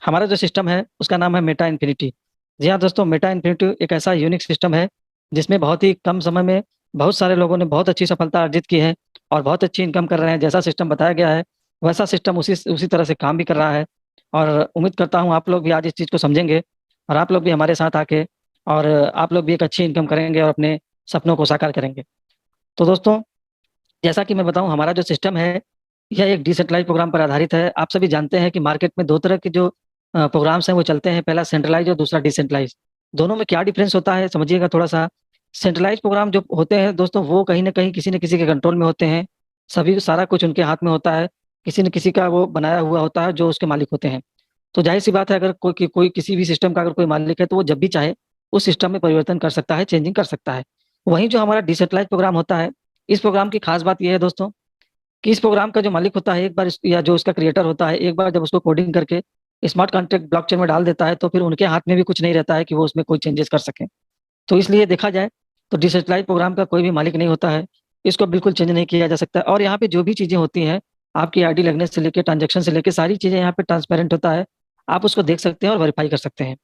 हमारा जो सिस्टम है उसका नाम है मेटा इन्फिनिटी। जी हाँ दोस्तों, मेटा इन्फिनिटी एक ऐसा यूनिक सिस्टम है जिसमें बहुत ही कम समय में बहुत सारे लोगों ने बहुत अच्छी सफलता अर्जित की है और बहुत अच्छी इनकम कर रहे हैं। जैसा सिस्टम बताया गया है वैसा सिस्टम उसी उसी तरह से काम भी कर रहा है। और उम्मीद करता हूँ आप लोग भी आज इस चीज़ को समझेंगे और आप लोग भी हमारे साथ आके और आप लोग भी एक अच्छी इनकम करेंगे और अपने सपनों को साकार करेंगे। तो दोस्तों, जैसा कि मैं बताऊं, हमारा जो सिस्टम है यह एक डिसेंट्रलाइज प्रोग्राम पर आधारित है। आप सभी जानते हैं कि मार्केट में दो तरह के जो प्रोग्राम्स हैं वो चलते हैं, पहला सेंट्रलाइज और दूसरा डिसेंट्रलाइज। दोनों में क्या डिफरेंस होता है समझिएगा थोड़ा सा। सेंट्रलाइज प्रोग्राम जो होते हैं दोस्तों, वो कहीं ना कहीं किसी न किसी के कंट्रोल में होते हैं। सभी सारा कुछ उनके हाथ में होता है। किसी न किसी का वो बनाया हुआ होता है जो उसके मालिक होते हैं। तो जाहिर सी बात है, अगर कोई किसी भी सिस्टम का अगर कोई मालिक है तो वो जब भी चाहे उस सिस्टम में परिवर्तन कर सकता है, चेंजिंग कर सकता है। वहीं जो हमारा डिसेंट्रलाइज प्रोग्राम होता है, इस प्रोग्राम की खास बात यह है दोस्तों कि इस प्रोग्राम का जो मालिक होता है एक बार या जो उसका क्रिएटर होता है एक बार जब उसको कोडिंग करके स्मार्ट कॉन्ट्रैक्ट ब्लॉकचेन में डाल देता है तो फिर उनके हाथ में भी कुछ नहीं रहता है कि वो उसमें कोई चेंजेस कर सकें। तो इसलिए देखा जाए तो डिसेंट्रलाइज प्रोग्राम का कोई भी मालिक नहीं होता है। इसको बिल्कुल चेंज नहीं किया जा सकता है। और यहाँ पे जो भी चीजें होती हैं, आपकी आईडी लगने से लेकर ट्रांजेक्शन से लेकर सारी चीजें यहाँ पे ट्रांसपेरेंट होता है। आप उसको देख सकते हैं और वेरीफाई कर सकते हैं।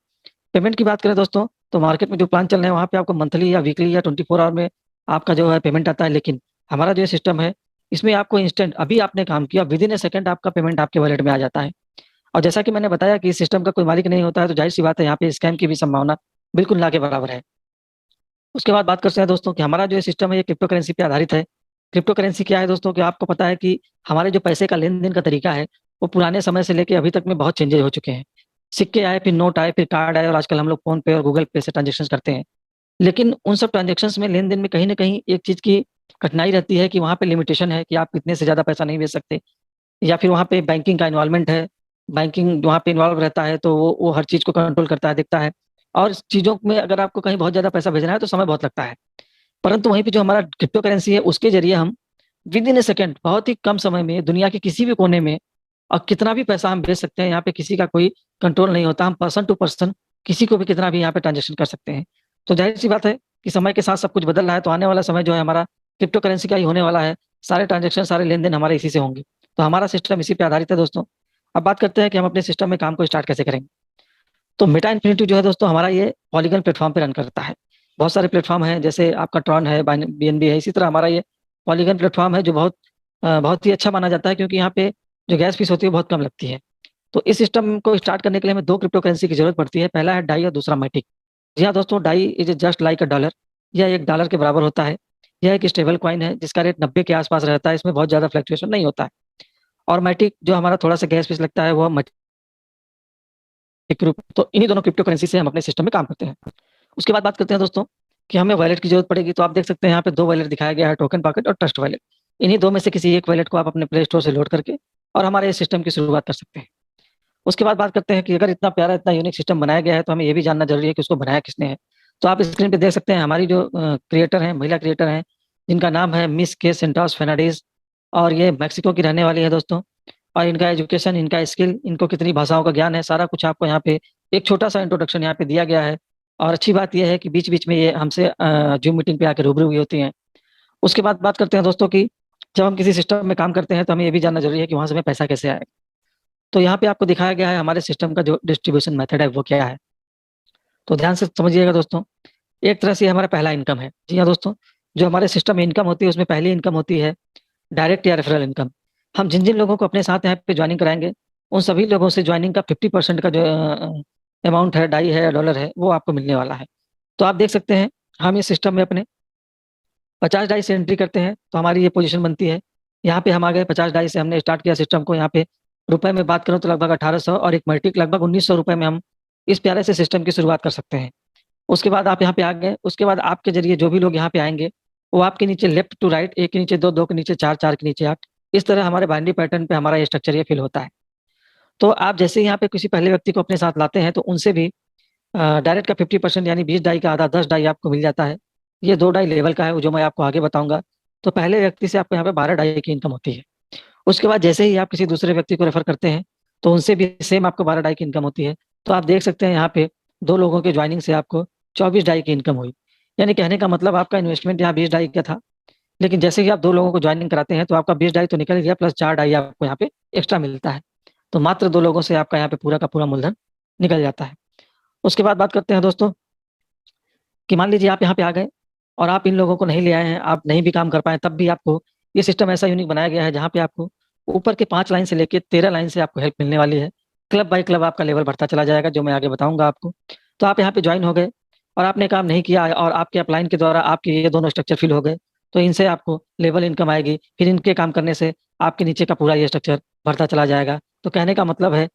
पेमेंट की बात करें दोस्तों, तो मार्केट में जो प्लान चल रहे हैं वहाँ पे आपको मंथली या वीकली या 24 आवर में आपका जो है पेमेंट आता है। लेकिन हमारा जो सिस्टम है इसमें आपको इंस्टेंट, अभी आपने काम किया विद इन ए सेकंड आपका पेमेंट आपके वॉलेट में आ जाता है। और जैसा कि मैंने बताया कि इस सिस्टम का कोई मालिक नहीं होता है, तो जाहिर सी बात है यहाँ पे स्कैम की भी संभावना बिल्कुल ना के बराबर है। उसके बाद बात करते हैं दोस्तों कि हमारा जो सिस्टम है ये क्रिप्टो करेंसी पे आधारित है। क्रिप्टो करेंसी क्या है दोस्तों, कि आपको पता है कि हमारे जो पैसे का लेन देन का तरीका है वो पुराने समय से लेके अभी तक में बहुत चेंजेस हो चुके हैं। सिक्के आए, फिर नोट आए, फिर कार्ड आए और आजकल हम लोग फोन पे और गूगल पे से ट्रांजेक्शन करते हैं। लेकिन उन सब ट्रांजेक्शन्स में, लेन देन में कहीं ना कहीं एक चीज की कठिनाई रहती है कि वहाँ पे लिमिटेशन है कि आप इतने से ज्यादा पैसा नहीं भेज सकते। या फिर वहाँ पे बैंकिंग का इन्वॉल्वमेंट है, बैंकिंग वहाँ पे इन्वॉल्व रहता है तो वो हर चीज को कंट्रोल करता है, देखता है। और इस चीजों में अगर आपको कहीं बहुत ज्यादा पैसा भेजना है तो समय बहुत लगता है। परंतु वहीं पे जो हमारा क्रिप्टो करेंसी है उसके जरिए हम विद इन ए सेकेंड बहुत ही कम समय में दुनिया के किसी भी कोने में और कितना भी पैसा हम भेज सकते हैं। यहाँ पे किसी का कोई कंट्रोल नहीं होता। हम पर्सन टू पर्सन किसी को भी कितना भी यहाँ पे ट्रांजेक्शन कर सकते हैं। तो जाहिर सी बात है कि समय के साथ सब कुछ बदल रहा है, तो आने वाला समय जो है हमारा क्रिप्टो करेंसी का ही होने वाला है। सारे ट्रांजेक्शन, सारे लेन देन हमारे इसी से होंगे। तो हमारा सिस्टम इसी पे आधारित है दोस्तों। अब बात करते हैं कि हम अपने सिस्टम में काम को स्टार्ट कैसे करेंगे। तो मेटा इन्फिनिटी जो है दोस्तों हमारा ये पॉलीगन प्लेटफॉर्म पे रन करता है। बहुत सारे प्लेटफॉर्म है, जैसे आपका ट्रॉन है, बीएनबी है, इसी तरह हमारा ये पॉलीगन प्लेटफॉर्म है जो बहुत ही अच्छा माना जाता है, क्योंकि यहाँ पे जो गैस फीस होती है वो बहुत कम लगती है। तो इस सिस्टम को स्टार्ट करने के लिए हमें दो क्रिप्टो करेंसी की जरूरत पड़ती है। पहला है डाई और दूसरा मैटिक। जी हाँ दोस्तों, die is just like a dollar. यह एक डॉलर के बराबर होता है। यह एक स्टेबल कॉइन है जिसका रेट 90 के आसपास रहता है। इसमें बहुत ज्यादा फ्लक्चुएशन नहीं होता है। और मैटिक जो हमारा थोड़ा सा गैस फीस लगता है वो मैटिक रूप। तो इन्हीं दोनों क्रिप्टो करेंसी से हम अपने सिस्टम में काम करते हैं। उसके बाद बात करते हैं दोस्तों कि हमें वॉलेट की जरूरत पड़ेगी। तो आप देख सकते हैं यहाँ पे दो वॉलेट दिखाया गया है, टोकन पॉकेट और ट्रस्ट वॉलेट। इन्हीं दो में से किसी एक वॉलेट को आप अपने प्ले स्टोर से लोड करके और हमारे इस सिस्टम की शुरुआत कर सकते हैं। उसके बाद बात करते हैं कि अगर इतना प्यारा, इतना यूनिक सिस्टम बनाया गया है तो हमें ये भी जानना जरूरी है कि उसको बनाया किसने है। तो आप स्क्रीन पे देख सकते हैं हमारी जो क्रिएटर हैं, महिला क्रिएटर हैं, जिनका नाम है मिस के सेंटोस फेर्नांडीज। और ये मैक्सिको की रहने वाली है दोस्तों। और इनका एजुकेशन, इनका स्किल, इनको कितनी भाषाओं का ज्ञान है, सारा कुछ आपको यहाँ पे एक छोटा सा इंट्रोडक्शन यहाँ पे दिया गया है। और अच्छी बात यह है कि बीच बीच में ये हमसे जूम मीटिंग पे आके रूबरू हुई होती हैं। उसके बाद बात करते हैं दोस्तों कि जब हम किसी सिस्टम में काम करते हैं तो हमें ये भी जानना जरूरी है कि वहां से हमें पैसा कैसे आएगा। तो यहाँ पे आपको दिखाया गया है हमारे सिस्टम का जो डिस्ट्रीब्यूशन मेथड है वो क्या है। तो ध्यान से समझिएगा दोस्तों। एक तरह से ये हमारा पहला इनकम है। जी हाँ दोस्तों, जो हमारे सिस्टम में इनकम होती है उसमें पहली इनकम होती है डायरेक्ट या रेफरल इनकम। हम जिन जिन लोगों को अपने साथ यहाँ पे ज्वाइनिंग कराएंगे उन सभी लोगों से ज्वाइनिंग का 50% का जो अमाउंट है, डाई है या डॉलर है, वो आपको मिलने वाला है। तो आप देख सकते हैं हम इस सिस्टम में अपने 50 डाई से एंट्री करते हैं तो हमारी ये पोजीशन बनती है। यहाँ पे हम आ गए, 50 डाई से हमने स्टार्ट किया सिस्टम को। यहाँ पे रुपए में बात करूँ तो लगभग 1800 और एक मल्टीक लगभग 1900 रुपए में हम इस प्यारे से सिस्टम की शुरुआत कर सकते हैं। उसके बाद आप यहाँ पे आ गए। उसके बाद आपके जरिए जो भी लोग यहाँ पे आएंगे वो आपके नीचे लेफ्ट टू राइट, एक के नीचे दो, दो के नीचे चार, चार के नीचे 8, इस तरह हमारे बाइनरी पैटर्न पे हमारा ये स्ट्रक्चर ये फिल होता है। तो आप जैसे ही यहाँ पे किसी पहले व्यक्ति को अपने साथ लाते हैं तो उनसे भी डायरेक्ट का 50% यानी 20 डाई का आधा 10 डाई आपको मिल जाता है। ये 2 डाई लेवल का है जो मैं आपको आगे बताऊंगा। तो पहले व्यक्ति से आपको यहाँ पे 12 डाई की इनकम होती है। उसके बाद जैसे ही आप किसी दूसरे व्यक्ति को रेफर करते हैं तो उनसे भी सेम आपको 12 डाई की इनकम होती है। तो आप देख सकते हैं यहाँ पे दो लोगों के ज्वाइनिंग से आपको 24 डाई की इनकम हुई। यानी कहने का मतलब आपका इन्वेस्टमेंट यहाँ 20 डाई का था, लेकिन जैसे ही आप दो लोगों को ज्वाइनिंग कराते हैं तो आपका 20 डाई तो निकल गया, प्लस 4 डाई आपको यहाँ पे एक्स्ट्रा मिलता है। तो मात्र 2 लोगों से आपका यहाँ पे पूरा का पूरा मूलधन निकल जाता है। उसके बाद बात करते हैं दोस्तों कि मान लीजिए आप यहाँ पे आ गए और आप इन लोगों को नहीं ले आए हैं, आप नहीं भी काम कर पाए, तब भी आपको ये सिस्टम ऐसा यूनिक बनाया गया है जहाँ पे आपको ऊपर के 5 लाइन से लेके 13 लाइन से आपको हेल्प मिलने वाली है। क्लब बाय क्लब आपका लेवल बढ़ता चला जाएगा, जो मैं आगे बताऊंगा आपको। तो आप यहाँ पे ज्वाइन हो गए और आपने काम नहीं किया और आपके अपलाइन के द्वारा आपके ये दोनों स्ट्रक्चर फिल हो गए, तो इनसे आपको लेवल इनकम आएगी। फिर इनके काम करने से आपके नीचे का पूरा ये स्ट्रक्चर बढ़ता चला जाएगा। तो कहने का मतलब है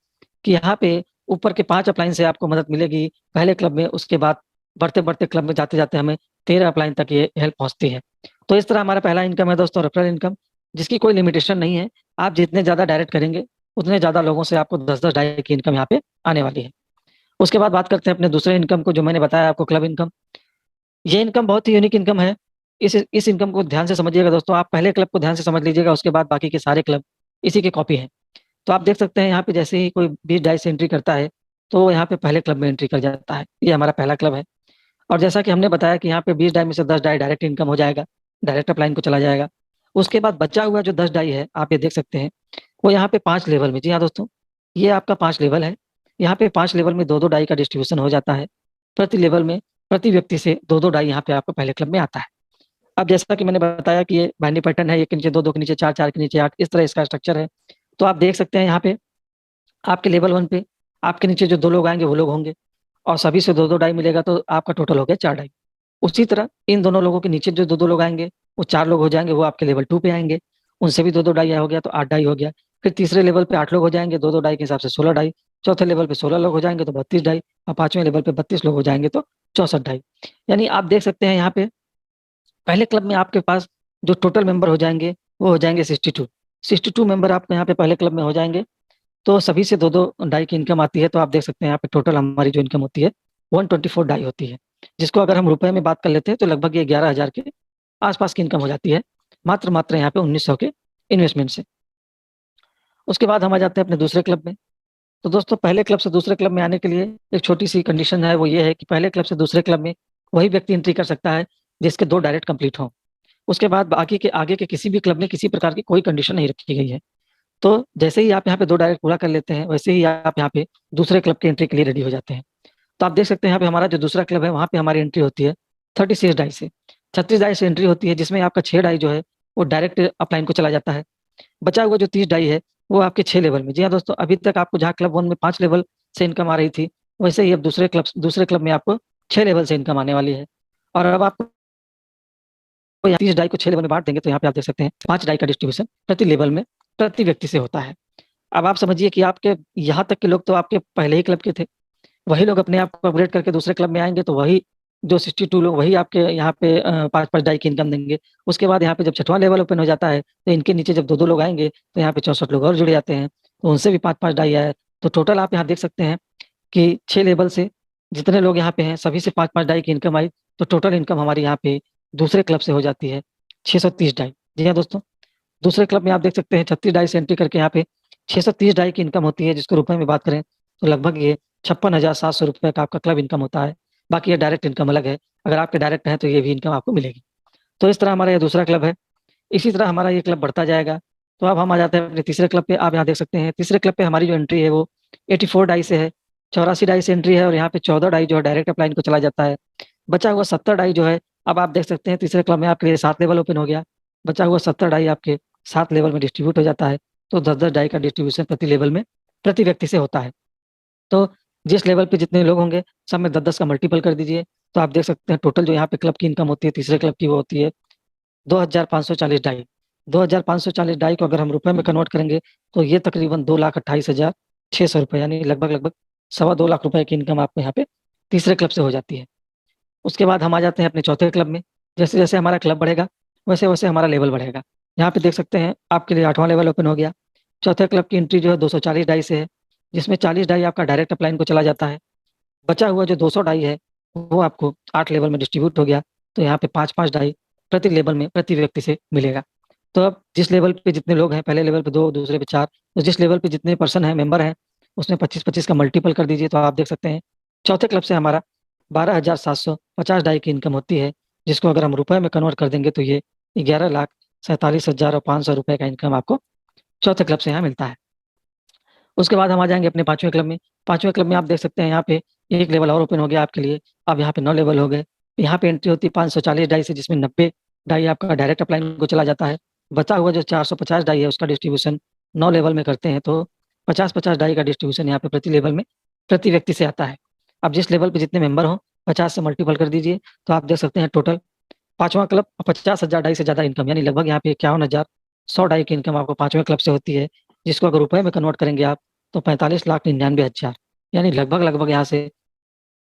कि यहाँ पे ऊपर के 5 अपलाइन से आपको मदद मिलेगी पहले क्लब में, उसके बाद बढ़ते बढ़ते क्लब में जाते जाते हमें 13 अपलाइन तक ये हेल्प पहुंचती है। तो इस तरह हमारा पहला इनकम है दोस्तों रेफरल इनकम, जिसकी कोई लिमिटेशन नहीं है। आप जितने ज्यादा डायरेक्ट करेंगे उतने ज्यादा लोगों से आपको 10-10 डायरेक्ट की इनकम यहाँ पे आने वाली है। उसके बाद बात करते हैं अपने दूसरे इनकम को, जो मैंने बताया आपको, क्लब इनकम। ये इनकम बहुत ही यूनिक इनकम है। इस इनकम को ध्यान से समझिएगा दोस्तों। आप पहले क्लब को ध्यान से समझ लीजिएगा, उसके बाद बाकी के सारे क्लब इसी के कॉपी हैं। तो आप देख सकते हैं यहाँ पे जैसे ही कोई 20 डाई से एंट्री करता है तो वो यहाँ पे पहले क्लब में एंट्री कर जाता है। ये हमारा पहला क्लब है। और जैसा कि हमने बताया कि यहाँ पे 20 डाई में से 10 डाई डायरेक्ट इनकम हो जाएगा, डायरेक्ट अपलाइन को चला जाएगा। उसके बाद बचा हुआ जो 10 डाई है, आप ये देख सकते हैं, वो यहाँ पे 5 लेवल में, जी हाँ दोस्तों, ये आपका 5 लेवल है। यहाँ पे 5 लेवल में 2-2 डाई का डिस्ट्रीब्यूशन हो जाता है। प्रति लेवल में प्रति व्यक्ति से 2-2 डाई यहाँ पे आपको पहले क्लब में आता है। अब जैसा कि मैंने बताया कि ये बाइनरी पैटर्न है, 1 के नीचे 2, 2 के नीचे 4, 4 के नीचे 8, इस तरह इसका स्ट्रक्चर है। तो आप देख सकते हैं यहाँ पे आपके लेवल 1 पे आपके नीचे जो 2 लोग आएंगे वो लोग होंगे, और सभी से 2-2 डाई मिलेगा, तो आपका टोटल हो गया 4 डाई। उसी तरह इन दोनों लोगों के नीचे जो 2-2 लोग आएंगे वो 4 लोग हो जाएंगे, वो आपके लेवल 2 पे आएंगे, उनसे भी 2-2 डाई हो गया, तो 8 डाई हो गया। फिर तीसरे लेवल पे 8 लोग हो जाएंगे, 2-2 डाई के हिसाब से 16 डाई। चौथे लेवल पे 16 लोग हो जाएंगे तो 32 डाई, और पांचवें लेवल पे 32 लोग हो जाएंगे तो 64 डाई। यानी आप देख सकते हैं यहाँ पे पहले क्लब में आपके पास जो टोटल मेंबर हो जाएंगे वो हो जाएंगे 62 मेंबर आपके यहाँ पे पहले क्लब में हो जाएंगे। तो सभी से 2-2 डाई की इनकम आती है। तो आप देख सकते हैं यहाँ पे टोटल हमारी जो इनकम होती है 124 डाई होती है, जिसको अगर हम रुपए में बात कर लेते हैं तो लगभग ये 11,000 के आसपास की इनकम हो जाती है, मात्र मात्र यहाँ पे 1900 के इन्वेस्टमेंट से। उसके बाद हम आ जाते हैं अपने दूसरे क्लब में। तो दोस्तों पहले क्लब से दूसरे क्लब में आने के लिए एक छोटी सी कंडीशन है, वो ये है कि पहले क्लब से दूसरे क्लब में वही व्यक्ति एंट्री कर सकता है जिसके 2 डायरेक्ट कंप्लीट हों। उसके बाद बाकी के आगे के किसी भी क्लब में किसी प्रकार की कोई कंडीशन नहीं रखी गई है। तो जैसे ही आप यहाँ पे 2 डायरेक्ट पूरा कर लेते हैं, वैसे ही आप यहाँ पे दूसरे क्लब के एंट्री के लिए रेडी हो जाते हैं। तो आप देख सकते हैं यहाँ पे हमारा जो दूसरा क्लब है वहाँ पे हमारी एंट्री होती है 36 डाई से, 36 डाई से एंट्री होती है, जिसमें आपका 6 डाई जो है वो डायरेक्ट अपलाइन को चला जाता है। बचा हुआ जो 30 डाई है वो आपके 6 लेवल में। जी हाँ दोस्तों, अभी तक आपको जहाँ क्लब 1 में 5 लेवल से इनकम आ रही थी, वैसे ही अब दूसरे क्लब में आपको 6 लेवल से इनकम आने वाली है। और अब आपको यहाँ 30 डाई को 6 लेवल में बांट देंगे तो यहाँ पे आप देख सकते हैं 5 डाई का डिस्ट्रीब्यूशन प्रति लेवल में प्रति व्यक्ति से होता है। अब आप समझिए कि आपके यहाँ तक के लोग तो आपके पहले ही क्लब के थे, वही लोग अपने आप को अपग्रेड करके दूसरे क्लब में आएंगे तो वही जो 62 लोग वही आपके यहाँ पे 5-5 डाई की इनकम देंगे। उसके बाद यहाँ पे जब छठवां लेवल ओपन हो जाता है तो इनके नीचे जब 2-2 लोग आएंगे तो यहाँ पे 64 लोग और जुड़ जाते हैं, तो उनसे भी 5-5 डाई आए। तो टोटल आप यहाँ देख सकते हैं कि 6 लेवल से जितने लोग यहाँ पे हैं सभी से 5-5 डाई की इनकम आई। तो टोटल इनकम हमारी यहाँ पे दूसरे क्लब से हो जाती है 630 डाई। जी हाँ दोस्तों, दूसरे क्लब में आप देख सकते हैं 36 डाई से एंट्री करके यहाँ पे 630 डाई की इनकम होती है, जिसको रुपए में बात करें तो लगभग ये 56,700 रुपये का आपका क्लब इनकम होता है। बाकी ये डायरेक्ट इनकम अलग है, अगर आपके डायरेक्ट है तो ये भी इनकम आपको मिलेगी। तो इस तरह हमारा ये दूसरा क्लब है। इसी तरह हमारा ये क्लब बढ़ता जाएगा। तो अब हम आ जाते हैं अपने तीसरे क्लब पे। आप यहाँ देख सकते हैं तीसरे क्लब पे हमारी जो एंट्री है वो 84 डाई से है, 84 डाई से एंट्री है, और यहाँ पे 14 डाई जो है डायरेक्ट अपलाइन को चला जाता है। बचा हुआ 70 डाई जो है, अब आप देख सकते हैं तीसरे क्लब में आपके लिए 7 लेवल ओपन हो गया। बचा हुआ 70 डाई आपके 7 लेवल में डिस्ट्रीब्यूट हो जाता है। तो 10-10 डाई का डिस्ट्रीब्यूशन प्रति लेवल में प्रति व्यक्ति से होता है। तो जिस लेवल पे जितने लोग होंगे सब में 10-10 का मल्टीपल कर दीजिए, तो आप देख सकते हैं टोटल जो यहाँ पे क्लब की इनकम होती है तीसरे क्लब की वो होती है 2,540 डाई। 2,540 डाई को अगर हम रुपए में कन्वर्ट करेंगे तो ये तकरीबन 2,28,600 रुपये, यानी लगभग लगभग 2.25 लाख रुपए की इनकम आपको यहाँ पे तीसरे क्लब से हो जाती है। उसके बाद हम आ जाते हैं अपने चौथे क्लब में। जैसे जैसे हमारा क्लब बढ़ेगा वैसे वैसे हमारा लेवल बढ़ेगा। यहाँ पे देख सकते हैं आपके लिए 8वां लेवल ओपन हो गया। चौथे क्लब की एंट्री जो है 240 डाई से है, जिसमें 40 डाई आपका डायरेक्ट अपलाइन को चला जाता है। बचा हुआ जो 200 डाई है वो आपको 8 लेवल में डिस्ट्रीब्यूट हो गया। तो यहाँ पे 5-5 डाई प्रति लेवल में प्रति व्यक्ति से मिलेगा। तो अब जिस लेवल पे जितने लोग हैं, पहले लेवल पे 2, दूसरे पे 4, तो जिस लेवल पे जितने पर्सन है मेंबर हैं उसमें 25-25 का मल्टीपल कर दीजिए, तो आप देख सकते हैं चौथे क्लब से हमारा 12,750 डाई की इनकम होती है, जिसको अगर हम रुपए में कन्वर्ट कर देंगे तो ये 11,47,500 रुपए का इनकम आपको चौथे क्लब से यहाँ मिलता है। उसके बाद हम आ जाएंगे अपने पांचवें क्लब में। पांचवें क्लब में आप देख सकते हैं यहाँ पे एक लेवल और ओपन हो गया आपके लिए। अब यहाँ पे 9 लेवल हो गए। यहाँ पे एंट्री होती है 540 डाई से, जिसमें 90 डाई आपका डायरेक्ट अपलाइन को चला जाता है। बचा हुआ जो 450 डाई है उसका डिस्ट्रीब्यूशन 9 लेवल में करते हैं, तो 50-50 डाई का डिस्ट्रीब्यूशन यहाँ पे प्रति लेवल में प्रति व्यक्ति से आता है। अब जिस लेवल पे जितने मेंबर हो 50 से मल्टीपल कर दीजिए, तो आप देख सकते हैं टोटल पांचवा क्लब 50,000 डाई से ज्यादा इनकम, यानी लगभग यहाँ पे 51,100 डाई की इनकम आपको पांचवें क्लब से होती है। जिसको अगर रुपए में कन्वर्ट करेंगे आप, तो 45,99,000, यानी लगभग लगभग यहाँ से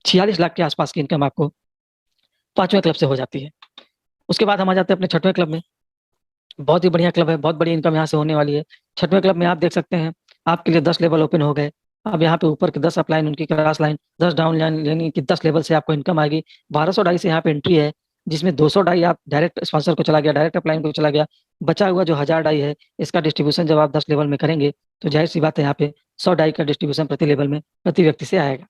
46 लाख के आसपास की इनकम आपको पांचवें क्लब से हो जाती है। उसके बाद हम आ जाते हैं अपने छठवें क्लब में। बहुत ही बढ़िया क्लब है, बहुत बड़ी इनकम यहाँ से होने वाली है। छठवें क्लब में आप देख सकते हैं आपके लिए 10 लेवल ओपन हो गए। अब यहाँ पे ऊपर के 10 अप लाइन, उनकी क्रॉस लाइन, 10 डाउन लाइन, यानी कि 10 लेवल से आपको इनकम आएगी। 1200 डाई से यहाँ पे एंट्री है, जिसमें 200 डाई आप डायरेक्ट स्पॉन्सर को चला गया, डायरेक्ट अपलाइन को चला गया। बचा हुआ जो 1000 डाई है, इसका डिस्ट्रीब्यूशन जब आप 10 लेवल में करेंगे, तो जाहिर सी बात है यहाँ पे 100 डाई का डिस्ट्रीब्यूशन प्रति लेवल में प्रति व्यक्ति से आएगा।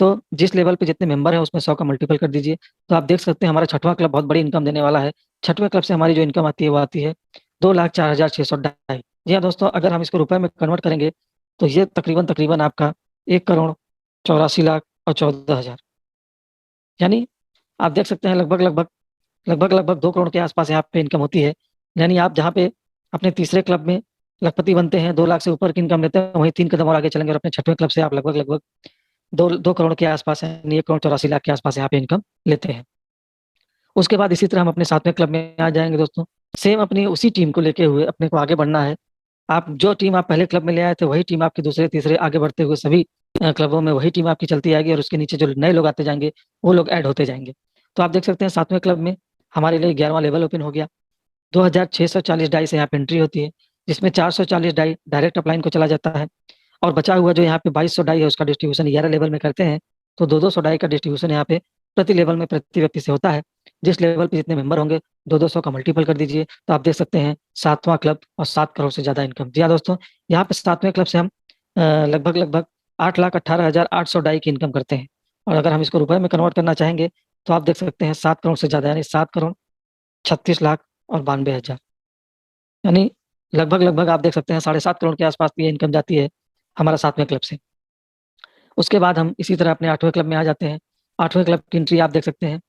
तो जिस लेवल पे जितने मेंबर हैं उसमें 100 का मल्टीपल कर दीजिए, तो आप देख सकते हैं हमारा छठवां क्लब बहुत बड़ी इनकम देने वाला है। छठवें क्लब से हमारी जो इनकम आती है वो आती है 2,04,600 डाई। जी हाँ दोस्तों, अगर हम इसको रुपए में कन्वर्ट करेंगे, तो ये तकरीबन तकरीबन आपका 1,84,14,000, यानी आप देख सकते हैं लगभग लगभग 2 करोड़ के आसपास यहाँ पे इनकम होती है। यानी आप जहाँ पे अपने तीसरे क्लब में लखपति बनते हैं, 2 लाख से ऊपर की इनकम लेते हैं, वहीं 3 कदम और आगे चलेंगे और अपने छठवें क्लब से आप लगभग लगभग 2 करोड़ के आसपास, यानी 1,84,00,000 के आसपास यहाँ पे इनकम लेते हैं। उसके बाद इसी तरह हम अपने सातवें क्लब में आ जाएंगे दोस्तों। सेम अपनी उसी टीम को लेके हुए अपने को आगे बढ़ना है। आप जो टीम आप पहले क्लब में ले आए थे, वही टीम आपकी दूसरे तीसरे आगे बढ़ते हुए सभी क्लबों में वही टीम आपकी चलती आएगी, और उसके नीचे जो नए लोग आते जाएंगे वो लोग ऐड होते जाएंगे। तो आप देख सकते हैं सातवें क्लब में हमारे लिए 11वां लेवल ओपन हो गया। 2,640 डाई से यहाँ पे एंट्री होती है, जिसमें 440 डाई डायरेक्ट अपलाइन को चला जाता है, और बचा हुआ जो यहाँ पे 2200 डाई है उसका डिस्ट्रीब्यूशन 11 लेवल में करते हैं। तो 200 डाई का डिस्ट्रीब्यूशन यहाँ पे प्रति लेवल में प्रति व्यक्ति से होता है। जिस लेवल पे जितने मेंबर होंगे 200 का मल्टीपल कर दीजिए, तो आप देख सकते हैं सातवां क्लब और 7 करोड़ से ज्यादा इनकम। जी हाँ दोस्तों, यहाँ पे सातवें क्लब से हम लगभग लगभग 8,18,800 डाई की इनकम करते हैं। और अगर हम इसको रुपए में कन्वर्ट करना चाहेंगे, तो आप देख सकते हैं 7 करोड़ से ज्यादा, यानी 7,36,92,000, यानी लगभग लगभग आप देख सकते हैं 7.5 करोड़ के आसपास की ये इनकम जाती है हमारा सातवें क्लब से। उसके बाद हम इसी तरह अपने आठवें क्लब में आ जाते हैं। आठवें क्लब की एंट्री आप देख सकते हैं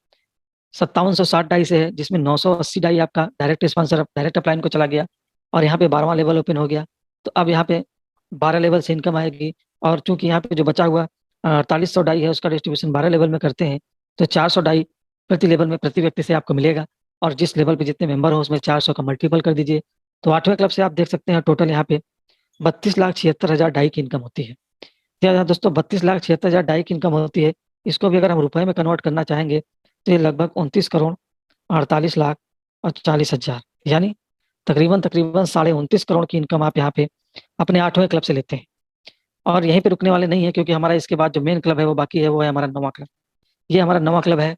5760 डाई से है, जिसमें 980 डाई आपका डायरेक्ट स्पॉन्सर डायरेक्ट अपलाइन को चला गया, और यहाँ पे 12वां लेवल ओपन हो गया। तो अब यहाँ पे 12 लेवल से इनकम आएगी, और चूंकि यहाँ पे जो बचा हुआ 4800 डाई है उसका डिस्ट्रीब्यूशन 12 लेवल में करते हैं, तो 400 डाई प्रति लेवल में प्रति व्यक्ति से आपको मिलेगा। और जिस लेवल पे जितने मेंबर हो उसमें 400 का मल्टीपल कर दीजिए, तो आठवें क्लब से आप देख सकते हैं टोटल यहाँ पे 32,76,000 डाई की इनकम होती है। क्या दोस्तों, 32,76,000 डाई की इनकम होती है। इसको भी अगर हम रुपए में कन्वर्ट करना चाहेंगे, तो ये लगभग 29,48,40,40,000, यानी तकरीबन तकरीबन 29.5 करोड़ की इनकम आप यहाँ पे अपने आठवें क्लब से लेते हैं। और यहीं पे रुकने वाले नहीं है, क्योंकि हमारा इसके बाद जो मेन क्लब है वो बाकी है, वो है हमारा 9वां क्लब। ये हमारा 9वां क्लब है,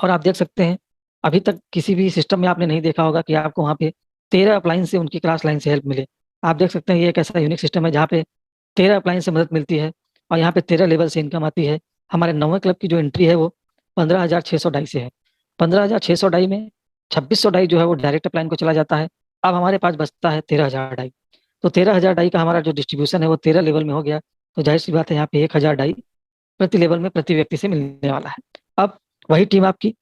और आप देख सकते हैं अभी तक किसी भी सिस्टम में आपने नहीं देखा होगा कि आपको वहाँ पे 13 अपलाइन से उनकी क्रॉस लाइन से हेल्प मिले। आप देख सकते हैं ये एक ऐसा यूनिक सिस्टम है जहाँ पे 13 अपलाइन से मदद मिलती है, और यहाँ पे 13 लेवल से इनकम आती है। हमारे 9वें क्लब की जो एंट्री है वो 15,600 डाई से है। 15,600 डाई में 2,600 डाई जो है वो डायरेक्ट अपलाइन को चला जाता है। अब हमारे पास बचता है 13,000 डाई। तो 13,000 डाई का हमारा जो डिस्ट्रीब्यूशन है वो 13 लेवल में हो गया। तो जाहिर सी बात है यहाँ पे 1,000 डाई प्रति लेवल में प्रति व्यक्ति से मिलने वाला है। अब वही टीम आपकी,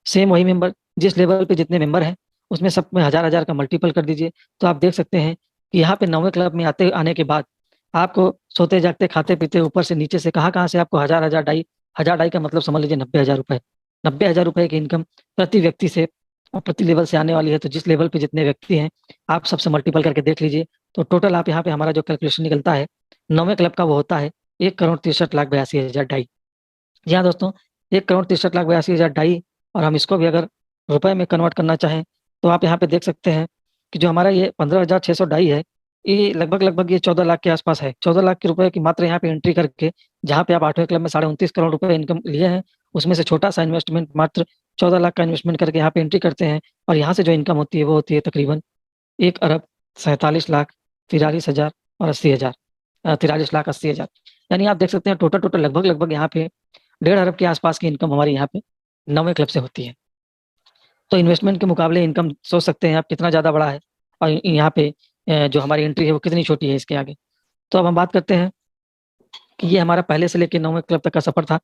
सेम वही मेंबर, जिस लेवल पे जितने मेंबर हैं उसमें सब में 1,000 का मल्टीपल कर दीजिए, तो आप देख सकते हैं कि यहाँ पे 9वें क्लब में आने के बाद आपको सोते जागते खाते पीते ऊपर से नीचे से कहाँ कहाँ से आपको 1,000 डाई, 1,000 डाई का मतलब समझ लीजिए 90,000 रुपए, 90,000 रुपए की इनकम प्रति व्यक्ति से और प्रति लेवल से आने वाली है। तो जिस लेवल पे जितने व्यक्ति हैं आप सबसे मल्टीपल करके देख लीजिए, तो टोटल आप यहाँ पे हमारा जो कैलकुलेशन निकलता है 9वें क्लब का, वो होता है 1,63,62,000 डाई। जी हाँ दोस्तों, 1,63,62,000 डाई। और हम इसको भी अगर रुपए में कन्वर्ट करना चाहें, तो आप यहाँ पे देख सकते हैं कि जो हमारा ये 15,600 डाई है, ये लगभग लगभग ये 14 लाख के आसपास है। 14 लाख के रुपए की मात्र यहाँ पे एंट्री करके, जहाँ पे आप आठवें क्लब में 29.5 करोड़ रुपए इनकम लिए हैं, उसमें से छोटा सा इन्वेस्टमेंट मात्र 14 लाख का इन्वेस्टमेंट करके यहाँ पे एंट्री करते हैं, और यहाँ से जो इनकम होती है वो होती है तकरीबन 1,47,43,80,000 और 43,80,000। यानी आप देख सकते हैं टोटल टोटल लगभग लगभग यहाँ पे 1.5 अरब के आसपास की इनकम हमारी यहाँ पे 9वें क्लब से होती है। तो इन्वेस्टमेंट के मुकाबले इनकम सोच सकते हैं आप कितना ज़्यादा बड़ा है, और यहाँ पे जो हमारी एंट्री है वो कितनी छोटी है इसके आगे। तो अब हम बात करते हैं कि ये हमारा पहले से लेके 9वें क्लब तक का सफ़र था।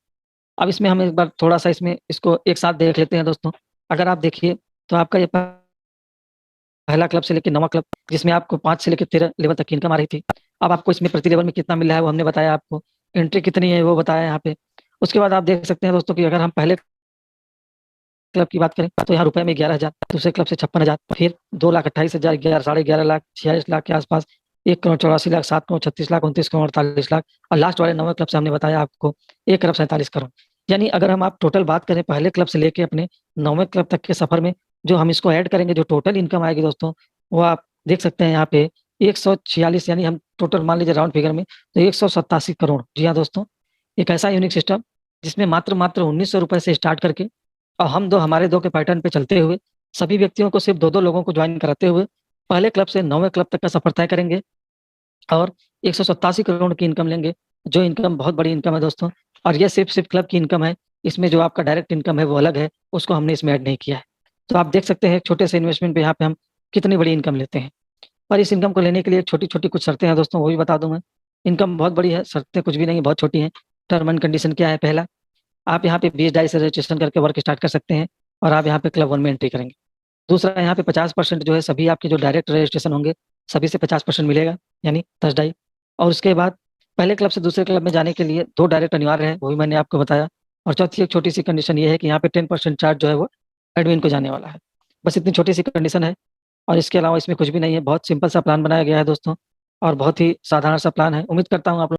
अब इसमें हम एक बार थोड़ा-सा इसमें इसको एक साथ देख लेते हैं दोस्तों। अगर आप देखिए तो आपका ये पहला क्लब से लेके 9वां क्लब जिसमें आपको 5 से लेके 13 लेवल तक की इनकम आ रही थी। अब आपको इसमें प्रति लेवल में कितना मिल रहा है वो हमने बताया आपको। एंट्री कितनी है वो बताया यहाँ पे। उसके बाद आप देख सकते हैं दोस्तों कि अगर हम पहले क्लब की बात करें तो यहाँ रुपए में 11,000, दूसरे क्लब से 56,000, फिर 2,28,000, 11 साढ़े 11 लाख, 46 लाख के आसपास, 1,84,00,000, 7,36,00,000, 36,00,000, 29,48,00,000 और लास्ट वाले 9वें क्लब से हमने बताया आपको 1,47,00,000। यानी अगर हम आप टोटल बात करें पहले क्लब से लेके अपने 9वें क्लब तक के सफर में जो हम इसको ऐड करेंगे, जो टोटल इनकम आएगी दोस्तों, वो आप देख सकते हैं यहाँ पे 146 यानी हम टोटल मान लीजिए राउंड फिगर में तो 187 करोड़। जी हाँ दोस्तों, एक ऐसा यूनिक सिस्टम जिसमें मात्र 1900 रुपए से स्टार्ट करके और हम दो हमारे दो के पैटर्न पे चलते हुए सभी व्यक्तियों को सिर्फ 2-2 लोगों को ज्वाइन कराते हुए पहले क्लब से 9वें क्लब तक का सफर तय करेंगे और 187 करोड़ की इनकम लेंगे, जो इनकम बहुत बड़ी इनकम है दोस्तों। और ये सिर्फ क्लब की इनकम है, इसमें जो आपका डायरेक्ट इनकम है वो अलग है, उसको हमने इसमें ऐड नहीं किया है। तो आप देख सकते हैं छोटे से इन्वेस्टमेंट पे यहाँ पे हम कितनी बड़ी इनकम लेते हैं। पर इस इनकम को लेने के लिए छोटी-छोटी कुछ शर्तें हैं दोस्तों, वो भी बता दूँ मैं। इनकम बहुत बड़ी है, शर्तें कुछ भी नहीं है, बहुत छोटी हैं। टर्म एंड कंडीशन क्या है? पहला, आप यहाँ पे 20 डाई से रजिस्ट्रेशन करके वर्क स्टार्ट कर सकते हैं और आप यहाँ पे क्लब 1 में एंट्री करेंगे। दूसरा, यहाँ पे 50% जो है सभी आपके जो डायरेक्ट रजिस्ट्रेशन होंगे, सभी से 50% मिलेगा, यानी 10 डाई। और उसके बाद पहले क्लब से दूसरे क्लब में जाने के लिए 2 डायरेक्ट अनिवार्य है, वो भी मैंने आपको बताया। और चौथी एक छोटी-सी कंडीशन ये है कि यहाँ पे 10% चार्ज जो है वो एडमिन को जाने वाला है। बस इतनी छोटी-सी कंडीशन है और इसके अलावा इसमें कुछ भी नहीं है। बहुत सिंपल सा प्लान बनाया गया है दोस्तों और बहुत ही साधारण सा प्लान है। उम्मीद करता हूँ आप लोग